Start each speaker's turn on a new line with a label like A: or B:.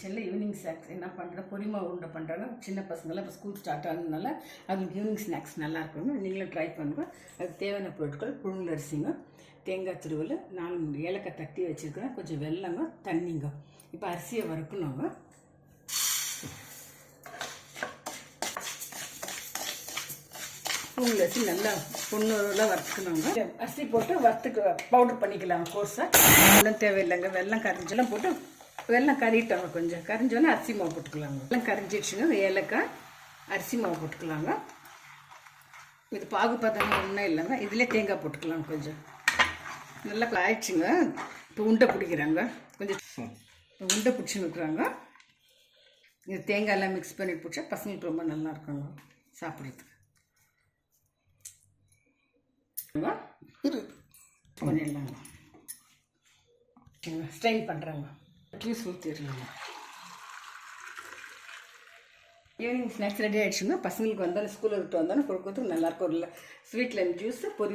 A: கிச்சனில் evening snacks என்ன பண்ணுறேன், பொரிமா உருண்டை பண்ணுறாங்க. சின்ன பசங்களாம் இப்போ ஸ்கூல் ஸ்டார்ட் ஆனதுனால அதுக்கு ஈவினிங் ஸ்நாக்ஸ் நல்லா இருக்குங்க. நீங்களும் ட்ரை பண்ணுங்க. அதுக்கு தேவையான பொருட்கள் புழுங்கல் அரிசிங்க, தேங்காய் துருவல், 4 ஏலக்காய் தட்டி வச்சுருக்கிறேன், கொஞ்சம் வெல்லங்க, தண்ணிங்க. இப்போ அரிசியை வறுக்கணுங்க. புழுங்கல் அரிசி நல்லா பொண்ணூரெலாம் வறுத்துக்கணுங்க. அரிசி போட்டு வறுத்துக்கு பவுடர் பண்ணிக்கலாம் கோர்ஸாக. வெல்லம் தேவையில்லைங்க. வெல்லம் கரைஞ்செல்லாம் போட்டு வெல்லம் கறிட்டோங்க. கொஞ்சம் கரைஞ்சோன்னா அரிசி மாவு போட்டுக்கலாங்க. வெல்லம் கரைஞ்சிடுச்சுங்க. ஏலக்காய் அரிசி மாவு போட்டுக்கலாங்க. இது பாகுபாதம் ஒன்றும் இல்லைங்க. இதிலே தேங்காய் போட்டுக்கலாங்க. கொஞ்சம் நல்லா ஆயிடுச்சுங்க. இப்போ உண்டை பிடிக்கிறாங்க. கொஞ்சம் உண்டை பிடிச்சின்னு இருக்கிறாங்க. இது தேங்காயெல்லாம் மிக்ஸ் பண்ணி பிடிச்சா பசங்களுக்கு ரொம்ப நல்லா இருக்குங்க சாப்பிட்றதுக்கு. பண்ணிடலாங்க. ஸ்ட்ரெயின் பண்ணுறாங்க. ஜூஸ் ஊற்றிடலாங்க. ஈவினிங் ஸ்நாக்ஸ் ரெடி ஆகிடுச்சுங்க. பசங்களுக்கு வந்தாலும் ஸ்கூலில் விட்டு வந்தாலும் கொடுக்கறதுக்கு நல்லாயிருக்கும். இல்லை ஸ்வீட் லெமன் ஜூஸு, பொரி